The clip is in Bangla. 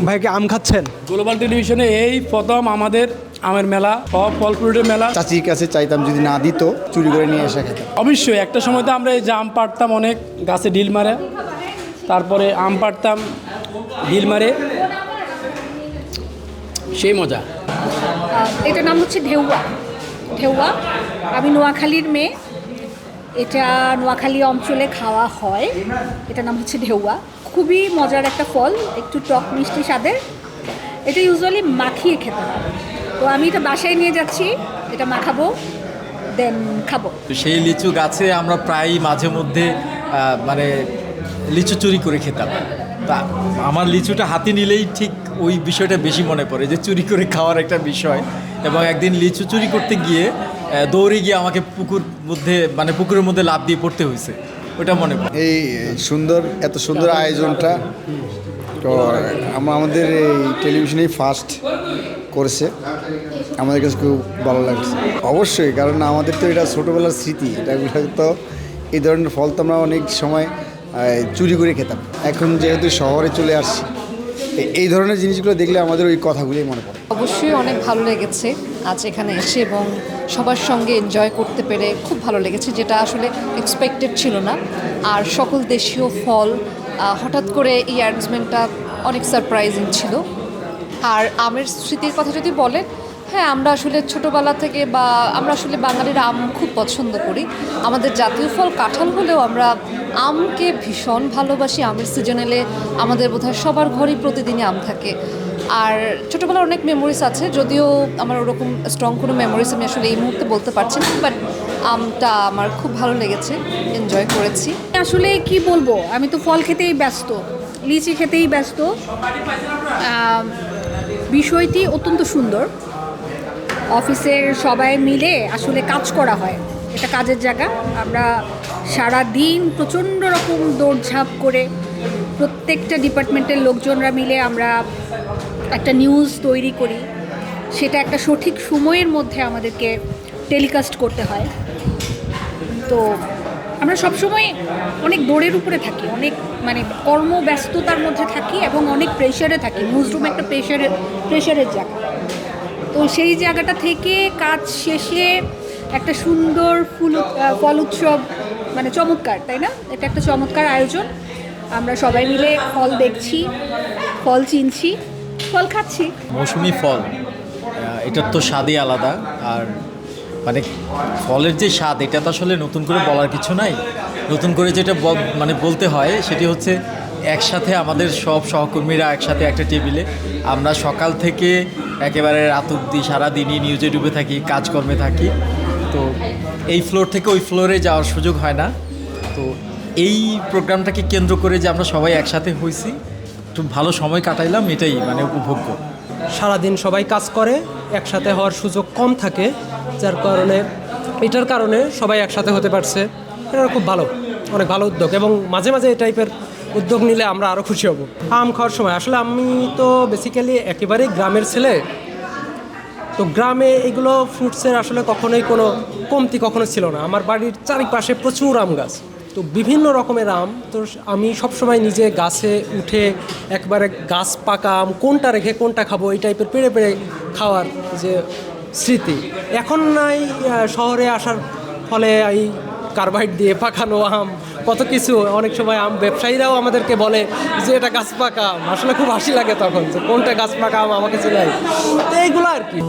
ভাই কি আম খাচ্ছেন? গ্লোবাল টেলিভিশনে এই প্রথম আমাদের আমের মেলা, সব ফল ফ্রুটের মেলা। চাচির কাছে চাইতাম যদি না দিত চুরি করে নিয়ে এসে খেতাম। অবশ্যই একটা সময় তো আমরা এই যে আম পাড়তাম অনেক গাছে ঢিল মারে, তারপরে আম পাড়তাম ঢিল মারে, সেই মজা। এটার নাম হচ্ছে ঢেউয়া। ঢেউয়া, আমি নোয়াখালীর মেয়ে। এটা নোয়াখালী অঞ্চলে খাওয়া হয়। এটার নাম হচ্ছে ঢেউয়া। খুবই মজার একটা ফল, একটু টক মিষ্টি স্বাদের। এটা ইউজুয়ালি মাখিয়ে খেতে হয়। তো আমি এটা বাসায় নিয়ে যাচ্ছি, এটা মাখাবো, দেন খাবো। তো সেই লিচু গাছে আমরা প্রায় মাঝে মধ্যে মানে লিচু চুরি করে খেতাম। তা আমার লিচুটা হাতে নিলেই ঠিক ওই বিষয়টা বেশি মনে পড়ে যে চুরি করে খাওয়ার একটা বিষয়। এবং একদিন লিচু চুরি করতে গিয়ে দৌড়ে গিয়ে আমাকে পুকুরের মধ্যে লাফ দিয়ে পড়তে হয়েছে, ওটা মনে পড়ে। এই সুন্দর, এত সুন্দর আয়োজনটা তো আমাদের এই টেলিভিশনেই ফার্স্ট করেছে, আমাদের কাছে খুব ভালো লাগছে। অবশ্যই, কারণ আমাদের তো এটা ছোটোবেলার স্মৃতি। এটা তো এই ধরনের ফল তো আমরা অনেক সময় চুরি করে খেতাম। এখন যেহেতু শহরে চলে আসছি, এই ধরনের জিনিসগুলো দেখলে আমাদের ওই কথাগুলোই মনে পড়ে। অবশ্যই অনেক ভালো লেগেছে আজ এখানে এসে, এবং সবার সঙ্গে এনজয় করতে পেরে খুব ভালো লেগেছে, যেটা আসলে এক্সপেক্টেড ছিল না। আর সকল দেশীয় ফল, হঠাৎ করে এই অ্যারেঞ্জমেন্টটা অনেক সারপ্রাইজিং ছিল। আর আমের স্মৃতির কথা যদি বলেন, হ্যাঁ, আমরা আসলে ছোটোবেলা থেকে আমরা আসলে বাঙালিরা আম খুব পছন্দ করি। আমাদের জাতীয় ফল কাঁঠাল হলেও আমরা আমকে ভীষণ ভালোবাসি। আমের সিজন এলে আমাদের বোধহয় সবার ঘরেই প্রতিদিনই আম থাকে। আর ছোটোবেলার অনেক মেমোরিজ আছে, যদিও আমার ওরকম স্ট্রং কোনো মেমোরিজ আমি আসলে এই মুহূর্তে বলতে পারছি না, বাট আমটা আমার খুব ভালো লেগেছে, এনজয় করেছি। আসলে কি বলবো, আমি তো ফল খেতেই ব্যস্ত, লিচি খেতেই ব্যস্ত। বিষয়টি অত্যন্ত সুন্দর। অফিসের সবাই মিলে আসলে কাজ করা হয়, এটা কাজের জায়গা। আমরা সারা দিন প্রচণ্ড রকম দৌড়ঝাঁপ করে প্রত্যেকটা ডিপার্টমেন্টের লোকজনরা মিলে আমরা একটা নিউজ তৈরি করি। সেটা একটা সঠিক সময়ের মধ্যে আমাদেরকে টেলিকাস্ট করতে হয়। তো আমরা সবসময় অনেক দৌড়ের উপরে থাকি, অনেক কর্মব্যস্ততার মধ্যে থাকি এবং অনেক প্রেশারে থাকি। নিউজরুম একটা প্রেশারের জায়গা। তো সেই জায়গাটা থেকে কাজ শেষে একটা সুন্দর ফল উৎসব, চমৎকার, তাই না? এটা একটা চমৎকার আয়োজন। আমরা সবাই মিলে ফল দেখছি, ফল চিনছি, ফল খাচ্ছি। মৌসুমি ফল, এটার তো স্বাদই আলাদা। আর ফলের যে স্বাদ, এটা তো আসলে নতুন করে বলার কিছু নাই। নতুন করে যেটা বলতে হয় সেটি হচ্ছে, একসাথে আমাদের সব সহকর্মীরা একসাথে একটা টেবিলে, আমরা সকাল থেকে একেবারে রাত অবধি সারাদিনই নিউজে ডুবে থাকি, কাজকর্মে থাকি। তো এই ফ্লোর থেকে ওই ফ্লোরে যাওয়ার সুযোগ হয় না। তো এই প্রোগ্রামটাকে কেন্দ্র করে যে আমরা সবাই একসাথে হয়েছি, একটু ভালো সময় কাটাইলাম, এটাই উপভোগ্য। সারাদিন সবাই কাজ করে, একসাথে হওয়ার সুযোগ কম থাকে, এটার কারণে সবাই একসাথে হতে পারছে। এটা খুব ভালো, অনেক ভালো উদ্যোগ, এবং মাঝে মাঝে এই টাইপের উদ্যোগ নিলে আমরা আরও খুশি হব। আম খাওয়ার সময় আসলে আমি তো বেসিক্যালি একেবারেই গ্রামের ছেলে। তো গ্রামে এগুলো ফ্রুটসের আসলে কখনোই কোনো কমতি কখনো ছিল না। আমার বাড়ির চারিপাশে প্রচুর আম গাছ, তো বিভিন্ন রকমের আম। তো আমি সবসময় নিজে গাছে উঠে একবারে গাছ পাকা আম কোনটা রেখে কোনটা খাবো, এই টাইপের পেড়ে পেড়ে খাওয়ার যে স্মৃতি, এখন নাই। শহরে আসার ফলে এই কার্বাইড দিয়ে পাকানো আম, কত কিছু। অনেক সময় আম ব্যবসায়ীরাও আমাদেরকে বলে যে এটা গাছ পাকা আম। আসলে খুব হাসি লাগে তখন, যে কোনটা গাছ পাকা আম আমাকে চেনাই। তো এইগুলো আর কি।